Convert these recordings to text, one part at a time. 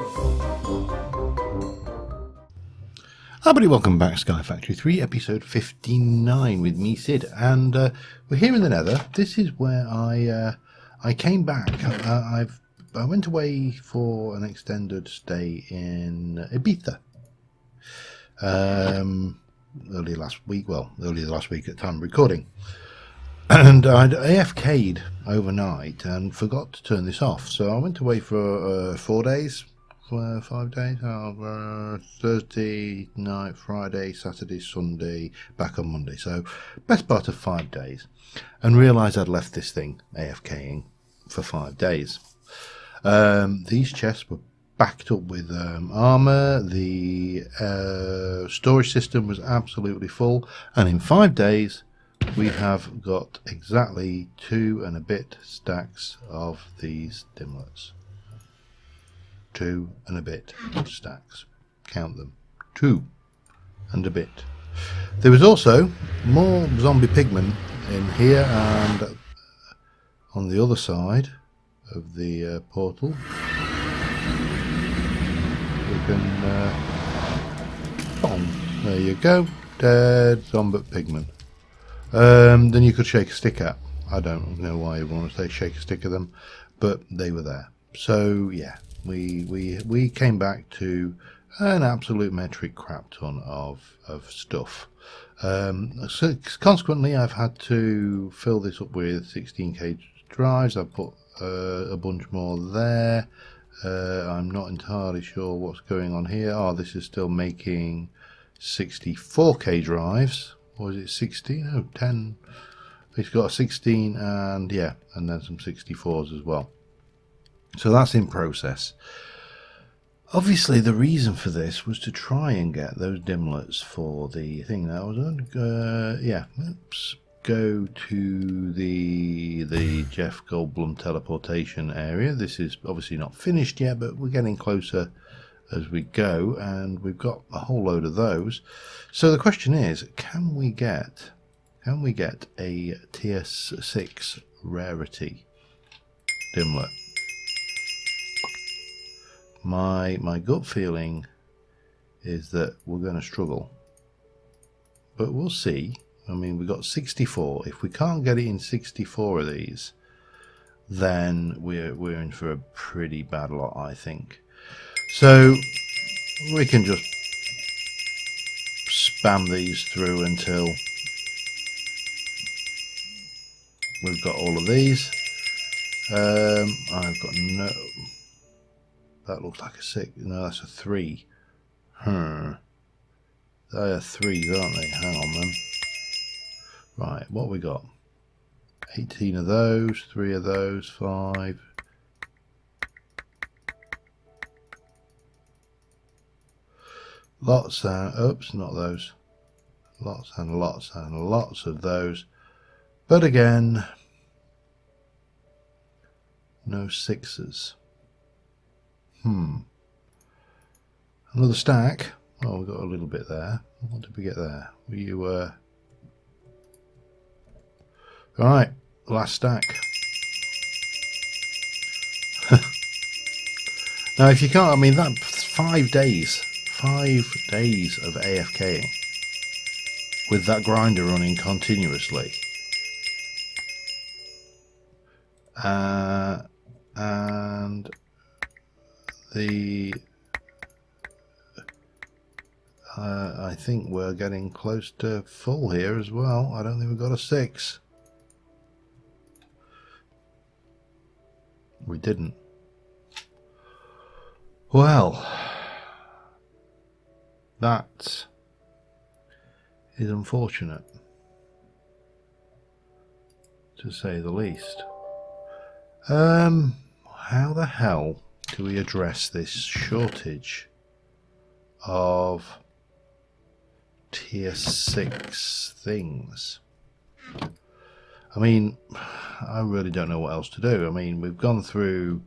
Hi everybody, welcome back to Sky Factory 3, episode 59 with me, Sid, and we're here in the Nether. This is where I came back. I went away for an extended stay in Ibiza earlier last week at the time of recording, and I'd AFK'd overnight and forgot to turn this off, so I went away for 4 days. 5 days, Thursday night, Friday, Saturday, Sunday, back on Monday, so best part of 5 days, and realised I'd left this thing AFKing for 5 days. These chests were backed up with armour, the storage system was absolutely full, and in 5 days we have got exactly 2 and a bit stacks of these dimlets. 2 and a bit stacks. Count them. 2 and a bit. There was also more zombie pigmen in here and on the other side of the portal. We can bong. There you go. Dead zombie pigmen. Then you could shake a stick at. I don't know why you want to say shake a stick at them, but they were there. So yeah. We came back to an absolute metric crap ton of stuff. So consequently, I've had to fill this up with 16K drives. I've put a bunch more there. I'm not entirely sure what's going on here. Oh, this is still making 64K drives. Or is it 60? No, 10. It's got a 16 and yeah, and then some 64s as well. So that's in process. Obviously, the reason for this was to try and get those dimlets for the thing. That was let's go to the Jeff Goldblum teleportation area. This is obviously not finished yet, but we're getting closer as we go, and we've got a whole load of those. So the question is, can we get a tier 6 rarity dimlet? My gut feeling is that we're going to struggle, but we'll see. I mean, we've got 64. If we can't get it in 64 of these, then we're in for a pretty bad lot, I think. So we can just spam these through until we've got all of these. I've got no. That looks like a 6. No, that's a 3. They are 3s, aren't they? Hang on then. Right, what we got? 18 of those, 3 of those, 5. Lots and oops, not those. Lots and lots and lots of those. But again, no 6s. Another stack. Oh, we got a little bit there. What did we get there? Were you right, last stack. Now if you can't, I mean, that's 5 days. 5 days of AFKing with that grinder running continuously. And I think we're getting close to full here as well. I don't think we've got a 6. We didn't. Well, that is unfortunate, to say the least. How the hell do we address this shortage of tier 6 things? I mean, I really don't know what else to do. I mean, we've gone through.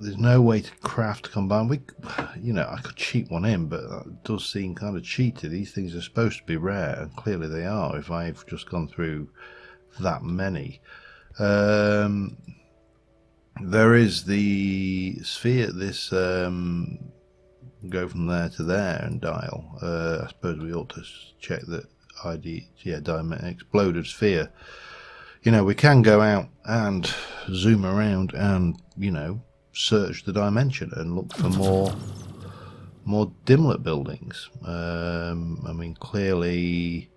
There's no way to craft combine. I could cheat one in, but that does seem kind of cheated. These things are supposed to be rare, and clearly they are. If I've just gone through that many, There is the sphere, this go from there to there and dial. I suppose we ought to check that ID, yeah, diamond exploded sphere. You know, we can go out and zoom around and, you know, search the dimension and look for more dimlet buildings. I mean, clearly,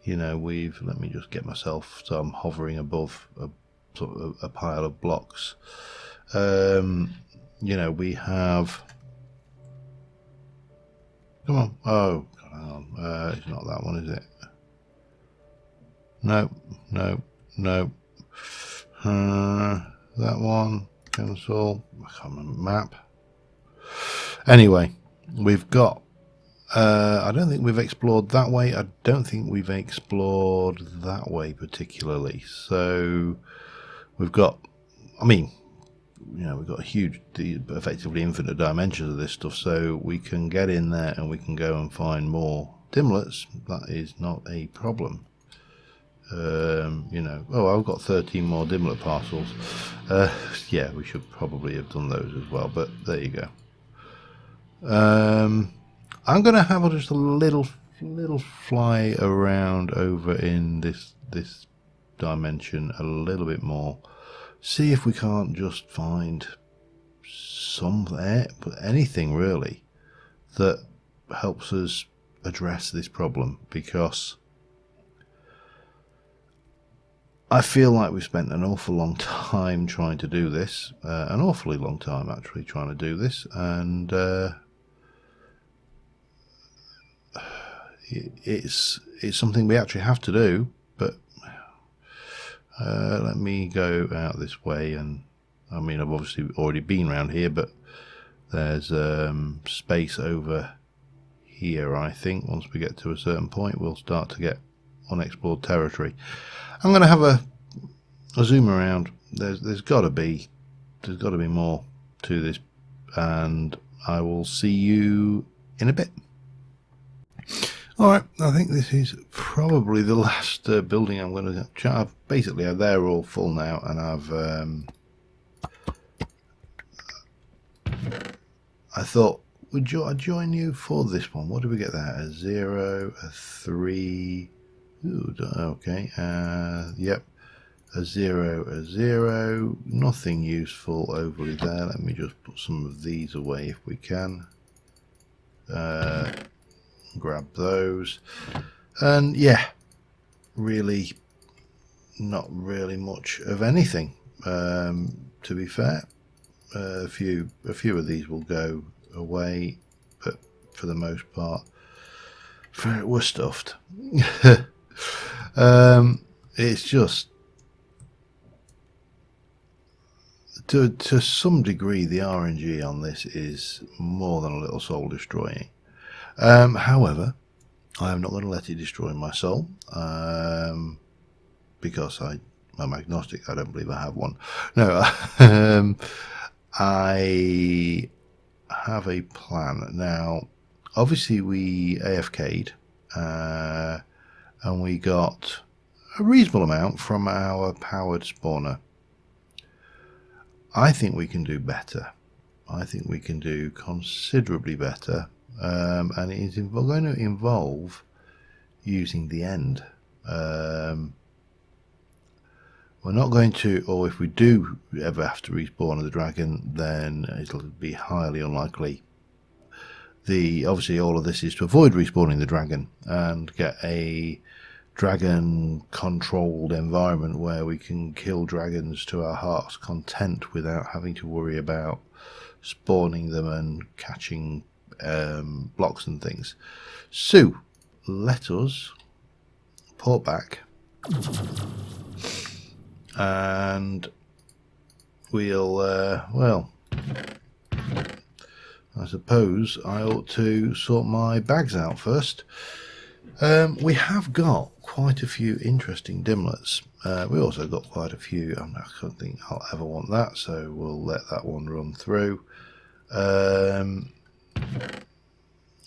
you know, let me just get myself, so I'm hovering above a sort of a pile of blocks. You know, we have, come on, oh, hang on, it's not that one, is it? No, no, no. That one, cancel, I can't remember, map. Anyway, we've got, I don't think we've explored that way. I don't think we've explored that way particularly. So we've got, I mean, you know, we've got huge, effectively infinite dimensions of this stuff. So we can get in there and we can go and find more dimlets. That is not a problem. You know, oh, I've got 13 more dimlet parcels. Yeah, we should probably have done those as well, but there you go. I'm going to have just a little fly around over in this dimension a little bit more. See if we can't just find anything really that helps us address this problem, because I feel like we've spent an awful long time trying to do this, an awfully long time actually trying to do this, and it's something we actually have to do. But let me go out this way, and I mean, I've obviously already been around here, but there's space over here. I think once we get to a certain point, we'll start to get unexplored territory. I'm going to have a zoom around. There's got to be more to this, and I will see you in a bit. Alright, I think this is probably the last building I'm going to chat. Basically, they're all full now, and I thought, would I join you for this one? What did we get there? A 0, a 3. Ooh, okay. Yep. A 0, a 0. Nothing useful overly there. Let me just put some of these away if we can. Grab those. And yeah, really not really much of anything, to be fair. A few of these will go away, but for the most part we're stuffed. It's just, to some degree, the RNG on this is more than a little soul destroying. However, I am not going to let it destroy my soul, because I'm agnostic. I don't believe I have one. No, I have a plan. Now, obviously we AFK'd, and we got a reasonable amount from our powered spawner. I think we can do better. I think we can do considerably better, and it is going to involve using the end. We're not going to, or if we do ever have to respawn the dragon, then it'll be highly unlikely. Obviously all of this is to avoid respawning the dragon and get a dragon controlled environment where we can kill dragons to our heart's content without having to worry about spawning them and catching blocks and things. So let us port back, and we'll well, I suppose I ought to sort my bags out first. We have got quite a few interesting dimlets. We also got quite a few, I don't think I'll ever want that, so we'll let that one run through.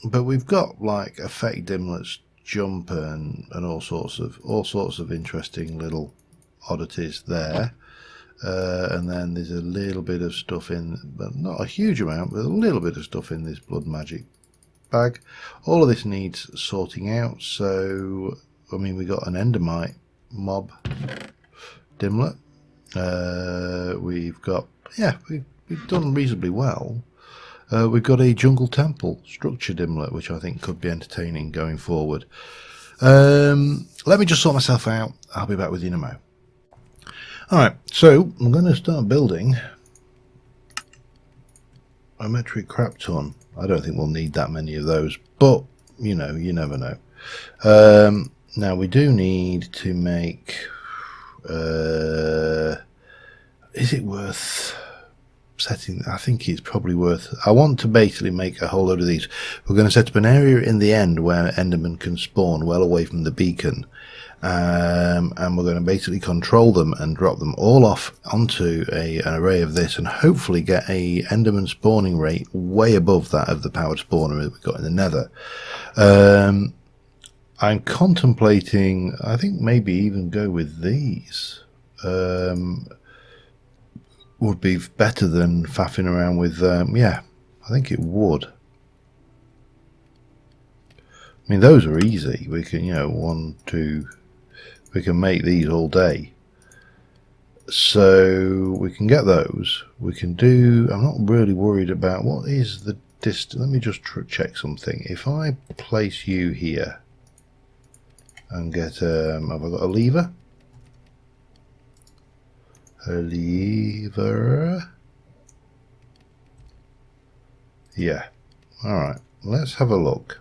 But we've got like effect dimlets, jump, and all sorts of interesting little oddities there. And then there's a little bit of stuff in, but not a huge amount, but a little bit of stuff in this blood magic bag. All of this needs sorting out. So, I mean, we got an endermite mob dimlet. We've got, yeah, we've done reasonably well. We've got a jungle temple structure dimlet, which I think could be entertaining going forward. Let me just sort myself out. I'll be back with you in a mo. Alright, so I'm going to start building a metric crap ton. I don't think we'll need that many of those, but you know, you never know. Now we do need to make, is it worth setting? I think it's probably worth, I want to basically make a whole load of these. We're going to set up an area in the end where Endermen can spawn well away from the beacon. And we're going to basically control them and drop them all off onto an array of this, and hopefully get a Enderman spawning rate way above that of the powered spawner that we've got in the Nether. I'm contemplating, I think maybe even go with these. Would be better than faffing around with, yeah, I think it would. I mean, those are easy. We can, you know, 1, 2... we can make these all day, so we can get those. We can do, I'm not really worried about what is the distance. Let me just check something. If I place you here and get, have I got a lever? A lever, yeah. Alright, let's have a look.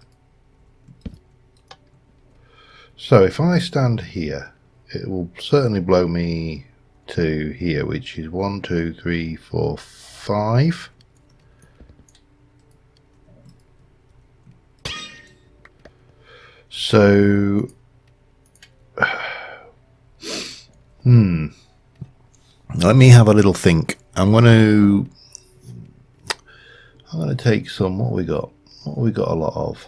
So if I stand here, it will certainly blow me to here, which is 1, 2, 3, 4, 5. So, let me have a little think. I'm going to take some. What we got? What we got a lot of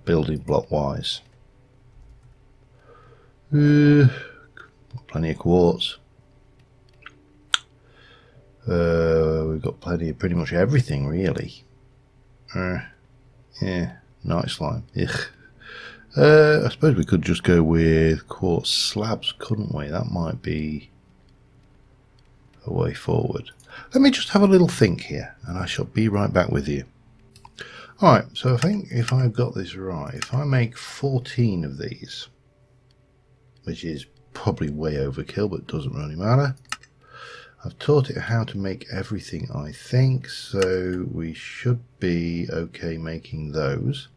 building block wise. Plenty of quartz. We've got plenty of pretty much everything really. Yeah, night slime. I suppose we could just go with quartz slabs, couldn't we? That might be a way forward. Let me just have a little think here, and I shall be right back with you. Alright, so I think if I've got this right, if I make 14 of these, which is probably way overkill, but doesn't really matter. I've taught it how to make everything, I think, so we should be okay making those.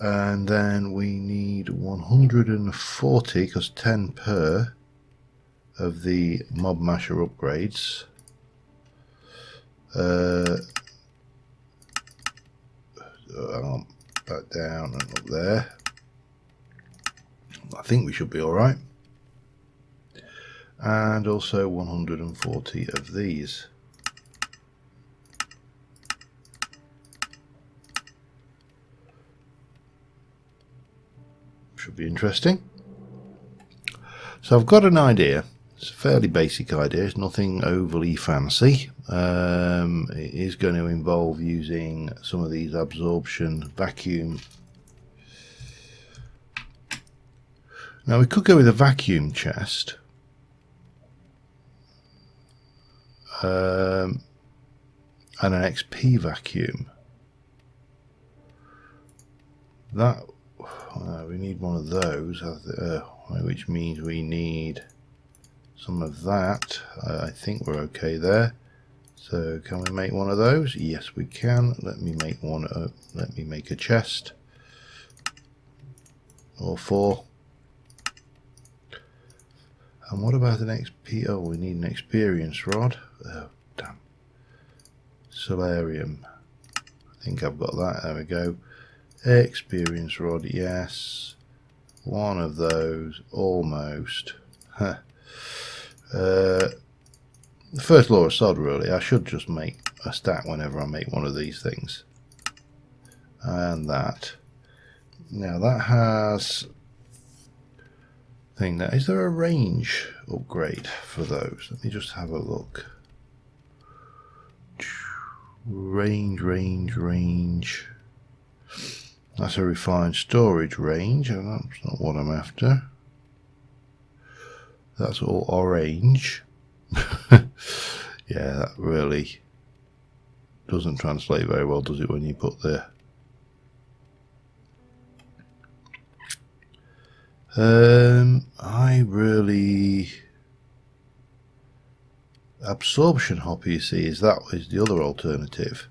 And then we need 140, because 10 per of the mob masher upgrades. Back down and up there. I think we should be alright. And also 140 of these. Should be interesting. So I've got an idea. It's a fairly basic idea. It's nothing overly fancy. It is going to involve using some of these absorption vacuum. Now we could go with a vacuum chest. And an XP vacuum. That we need one of those, which means we need some of that. I think we're okay there. So can we make one of those? Yes, we can. Let me make one. Let me make a chest or 4. And what about an XP? Oh, we need an experience rod. Oh, damn. Solarium. I think I've got that. There we go. Experience rod, yes. One of those, almost. Huh. The first law of sod, really. I should just make a stack whenever I make one of these things. And that. Now that has thing there. Is there a range upgrade for those? Let me just have a look. Range. That's a refined storage range, and that's not what I'm after. That's all orange. Yeah, that really doesn't translate very well, does it, when you put the absorption hopper, you see, is the other alternative,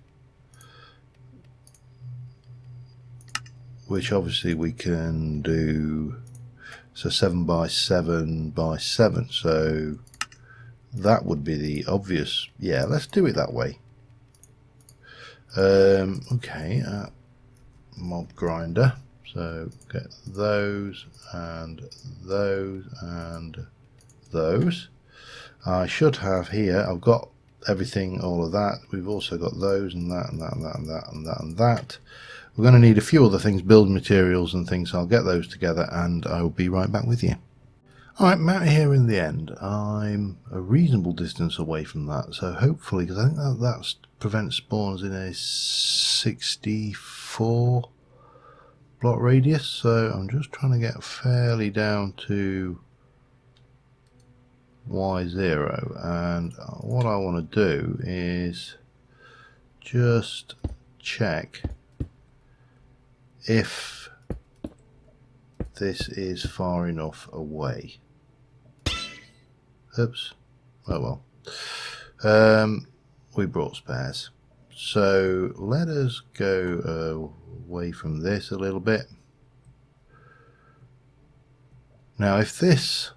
which obviously we can do. So 7 by 7 by 7, so that would be the obvious. Yeah, let's do it that way. Okay, mob grinder. So get those and those and those. I should have here, I've got everything, all of that. We've also got those and that and that and that and that and that and that. We're going to need a few other things, building materials and things, so I'll get those together and I will be right back with you. Alright, I'm out here in the end. I'm a reasonable distance away from that, so hopefully, because I think that prevents spawns in a 64 block radius, so I'm just trying to get fairly down to Y0, and what I want to do is just check if this is far enough away. Oops. Oh well. We brought spares. So let us go away from this a little bit. Now if this,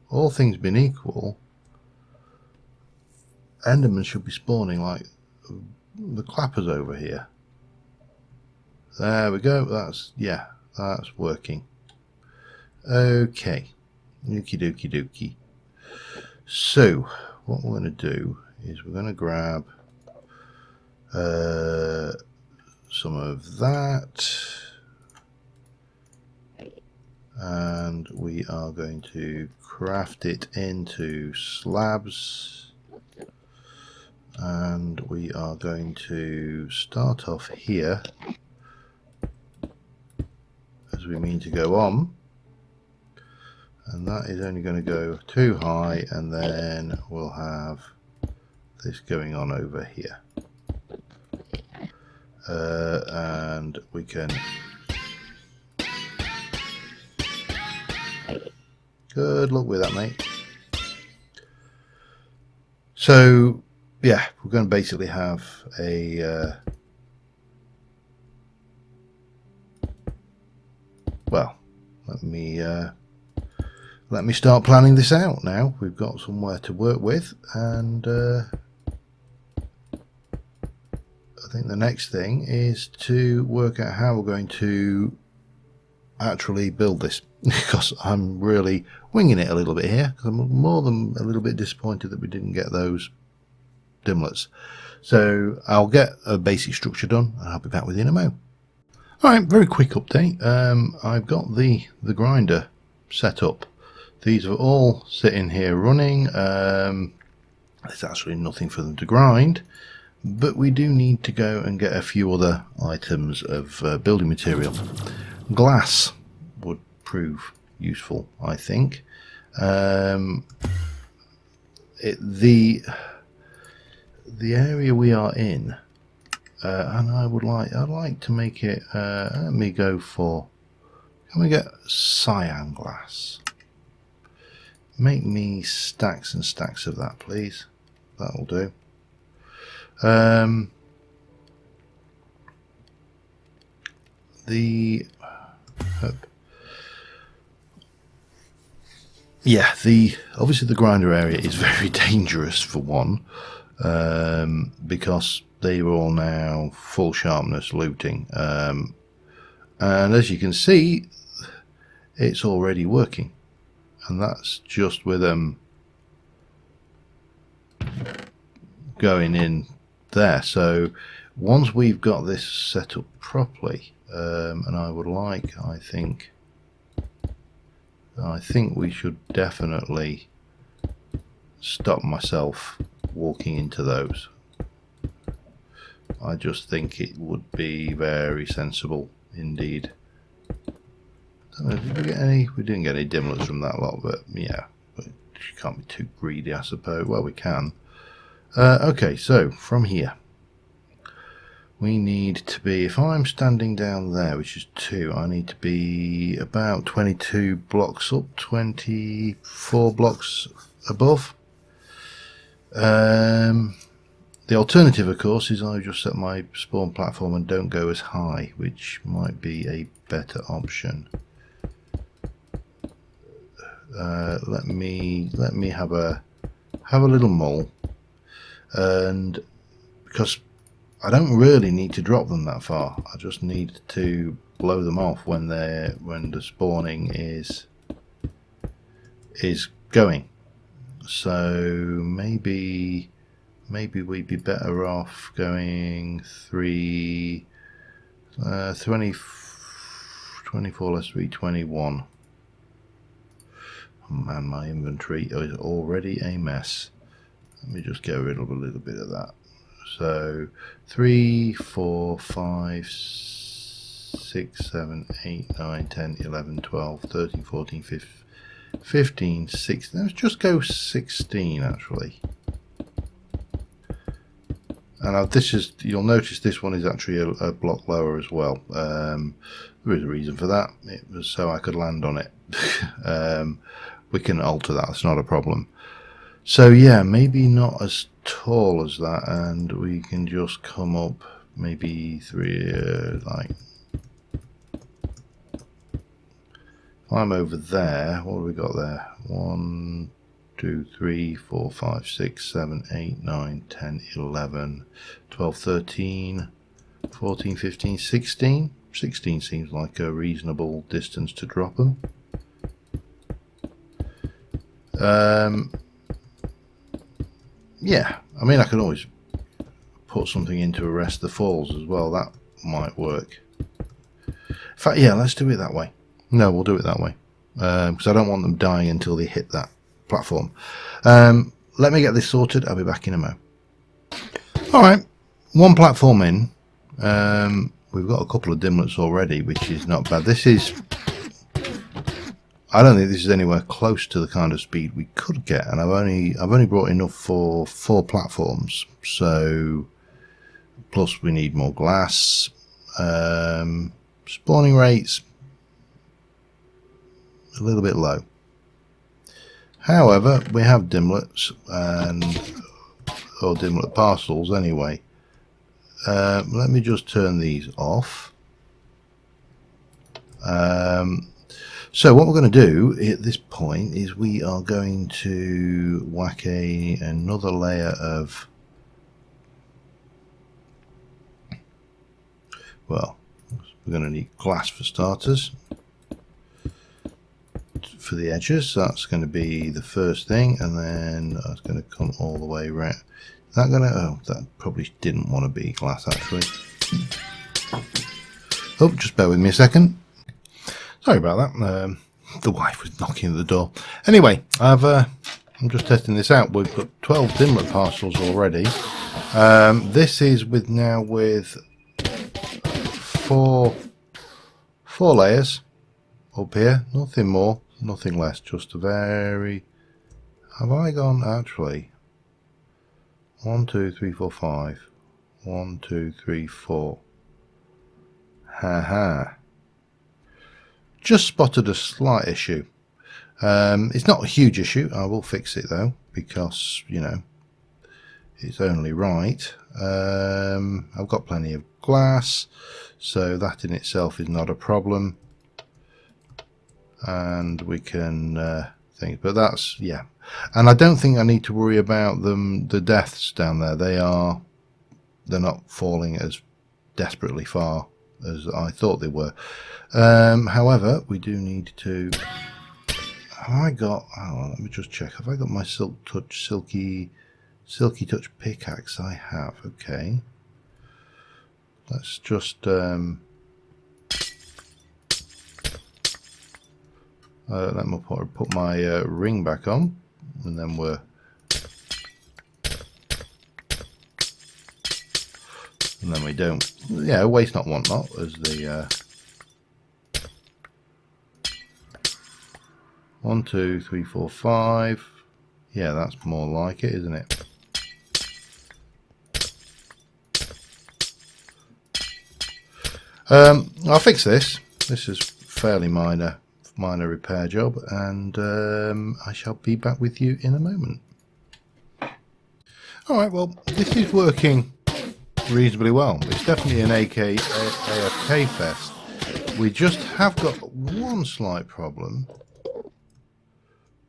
all things being equal, Endermen should be spawning like the clappers over here. There we go. That's working. Okay. Okie dokie dokie. So what we're going to do is we're going to grab some of that, and we are going to craft it into slabs, and we are going to start off here as we mean to go on, and that is only going to go too high, and then we'll have this going on over here, and we can, good luck with that, mate. So yeah, we're going to basically have a well, let me start planning this out now. We've got somewhere to work with, and I think the next thing is to work out how we're going to actually build this, because I'm really winging it a little bit here, because I'm more than a little bit disappointed that we didn't get those dimlets. So I'll get a basic structure done and I'll be back with you in a mo. Alright, very quick update. I've got the grinder set up. These are all sitting here running. There's actually nothing for them to grind, but we do need to go and get a few other items of building material. Glass would prove useful, I think. The area we are in, and I'd like to make it, let me go for, can we get cyan glass? Make me stacks and stacks of that, please. That'll do. Obviously the grinder area is very dangerous for one, because they are all now full sharpness looting, and as you can see, it's already working, and that's just with them going in there. So once we've got this set up properly, and I would like, I think, I think we should definitely stop myself walking into those. I just think it would be very sensible indeed. Did we get any? We didn't get any dimlets from that lot, but yeah, but you can't be too greedy, I suppose. Well, we can. Okay, so from here we need to be, if I'm standing down there, which is 2, I need to be about 22 blocks up, 24 blocks above. The alternative, of course, is I just set my spawn platform and don't go as high, which might be a better option. Let me have a little mull, and because I don't really need to drop them that far, I just need to blow them off when the spawning is going. So maybe we'd be better off going 20, 24 less 3, 21. Oh man, my inventory is already a mess. Let me just get rid of a little bit of that. So 3, 4, 5, 6, 7, 8, 9, 10, 11, 12, 13, 14, 15, 16. Let's just go 16 actually. And this is, you'll notice this one is actually a block lower as well. There is a reason for that. It was so I could land on it. We can alter that, it's not a problem. So yeah, maybe not as tall as that, and we can just come up maybe 3, like, if I'm over there, what have we got there? 1, 2, 3, 4, 5, 6, 7, 8, 9, 10, 11, 12, 13, 14, 15, 16. 16 seems like a reasonable distance to drop them. Yeah, I mean, I can always put something in to arrest the falls as well. That might work. In fact, yeah, let's do it that way. No, we'll do it that way, because I don't want them dying until they hit that platform. Let me get this sorted. I'll be back in a mo. Alright, one platform in. We've got a couple of dimlets already, which is not bad. This is, I don't think this is anywhere close to the kind of speed we could get, and I've only brought enough for 4 platforms. So plus we need more glass. Spawning rates a little bit low. However, we have dimlets or dimlet parcels anyway. Let me just turn these off. So what we're going to do at this point is we are going to whack another layer of, well, we're going to need glass for starters for the edges. So that's going to be the first thing, and then that's going to come all the way right. That going to, oh, that probably didn't want to be glass actually. Oh, just bear with me a second. Sorry about that. The wife was knocking at the door. Anyway, I'm just testing this out. We've got 12 dimlet parcels already. This is with 4 layers up here. Nothing more, nothing less. Just a very. Have I gone actually? 1, 2, 3, 4, 5. 1, 2, 3, 4. Haha. Just spotted a slight issue. It's not a huge issue. I will fix it though, because you know it's only right. I've got plenty of glass, so that in itself is not a problem, and we can think. But that's, yeah, and I don't think I need to worry about the deaths down there. They're not falling as desperately far as I thought they were. However, we do need to. Have I got? Oh, let me just check. Have I got my silky touch pickaxe? I have. Okay. Let's just. Let me put my ring back on, and then we're... And then we don't... Yeah, waste not, want not, as the... 1, 2, 3, 4, 5. Yeah, that's more like it, isn't it? I'll fix this. This is fairly minor repair job, and I shall be back with you in a moment. Alright, well, this is working reasonably well. It's definitely an AFK fest. We just have got one slight problem.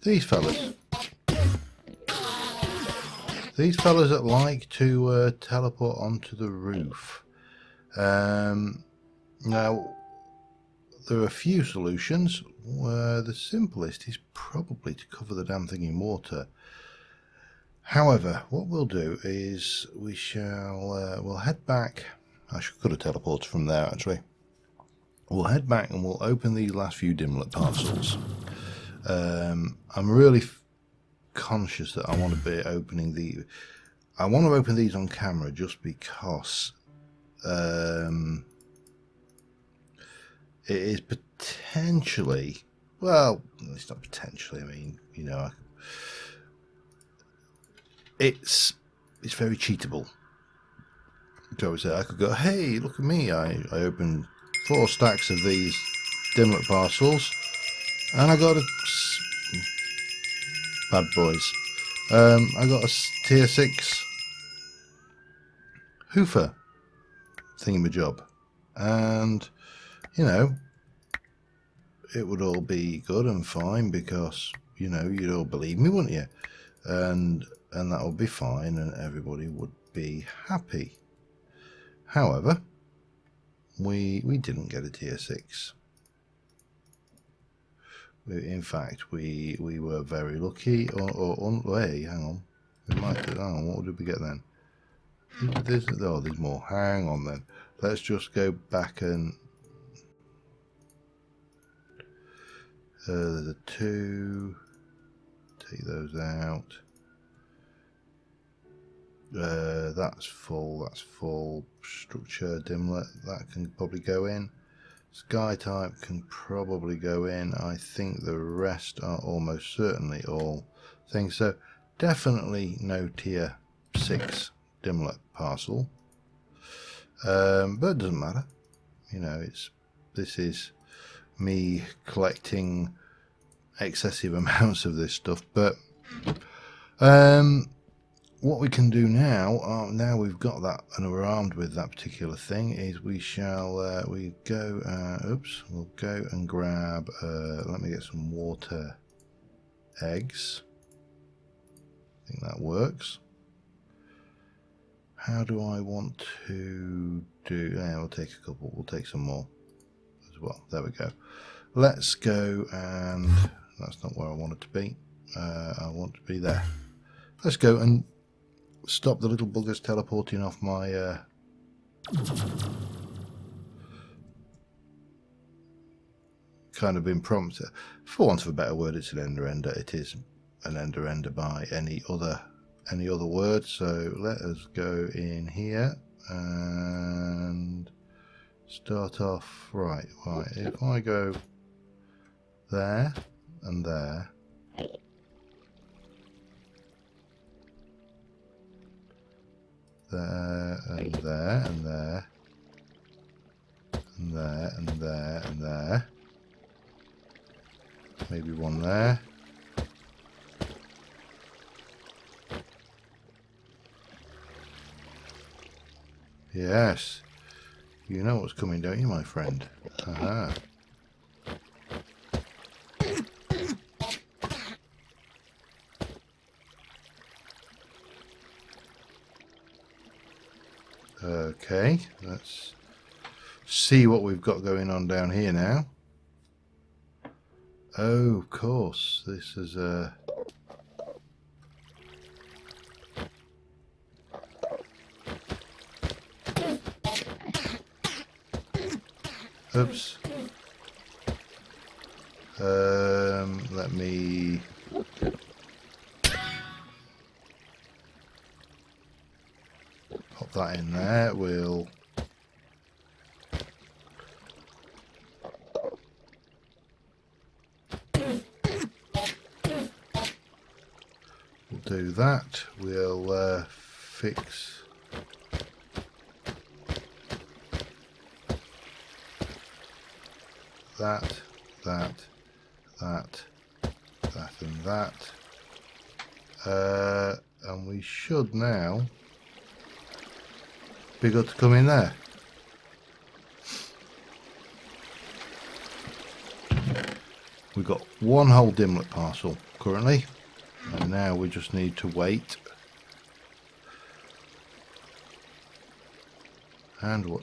These fellas. These fellas that like to teleport onto the roof. Now, there are a few solutions. The simplest is probably to cover the damn thing in water. However, what we'll do is we shall we'll head back. I could have teleported from there actually. We'll head back and we'll open these last few dimlet parcels. I'm really conscious that I want to be opening I want to open these on camera just because it is potentially, well, it's not potentially, I mean, you know, it's very cheatable. So I could go, hey, look at me, I opened 4 stacks of these dimlet parcels and I got a bad boys. I got a tier 6 hoofer thingamajob, and you know, it would all be good and fine because, you know, you'd all believe me, wouldn't you? And that would be fine and everybody would be happy. However, we didn't get a tier 6. In fact, we were very lucky, hey, hang on. We might hang on, what did we get then? There's more. Hang on then. Let's just go back and there's a 2. Take those out. That's full. Structure dimlet, that can probably go in. Sky type can probably go in. I think the rest are almost certainly all things. So definitely no tier 6 dimlet parcel. But it doesn't matter. You know, this is me collecting excessive amounts of this stuff. But what we can do now, now we've got that and we're armed with that particular thing, is we shall we'll go and grab, let me get some water eggs. I think that works. How do I want to do, yeah, we'll take a couple, we'll take some more as well. There we go. Let's go, and that's not where I want it to be. I want to be there. Let's go and stop the little buggers teleporting off my kind of impromptu. For want of a better word, it's an ender. It is an ender by any other word. So let us go in here and start off right. If I go there and there. There and there and there and there and there and there. Maybe one there. Yes. You know what's coming, don't you, my friend? Aha. Okay, let's see what we've got going on down here now. Oh, of course, this is a... Oops. Let me pop that in there. We'll do that. We'll fix that, and that. And we should now be good to come in there. We've got one whole dimlet parcel currently, and now we just need to wait. And what?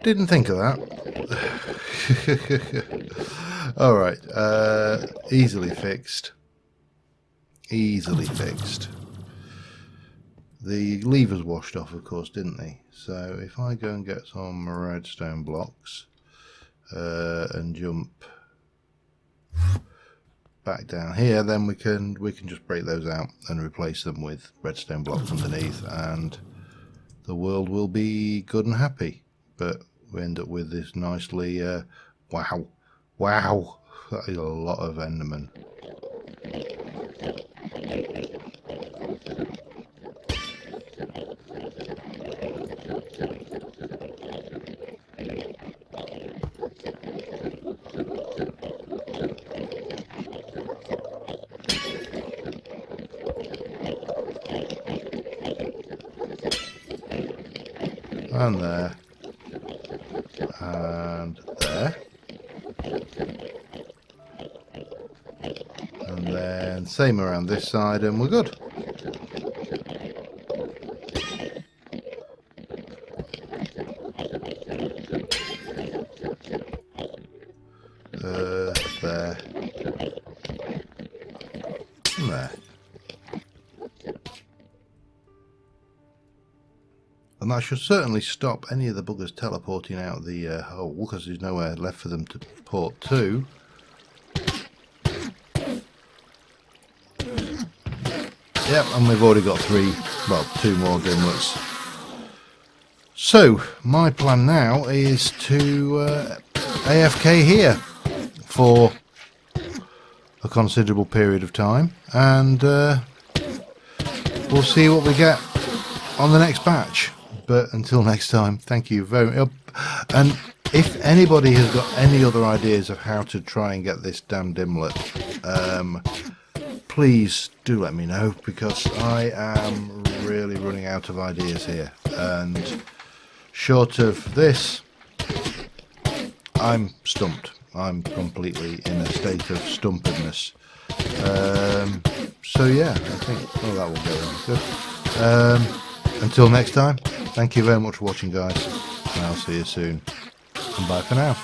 Didn't think of that. Alright, easily fixed. Easily fixed. The levers washed off, of course, didn't they? So if I go and get some redstone blocks and jump back down here, then we can just break those out and replace them with redstone blocks underneath, and the world will be good and happy. But we end up with this nicely wow, that is a lot of Enderman. And there. And there. And then same around this side, and we're good. There. And there. And that should certainly stop any of the buggers teleporting out the hole, because there's nowhere left for them to port to. Yep, and we've already got 2 more dimlets. So, my plan now is to AFK here for a considerable period of time, and we'll see what we get on the next batch. But until next time, thank you very much. And if anybody has got any other ideas of how to try and get this damn dimlet, please do let me know, because I am really running out of ideas here. And short of this, I'm stumped. I'm completely in a state of stumpedness. So yeah, I think that will go good. Until next time, thank you very much for watching, guys, and I'll see you soon. And bye for now.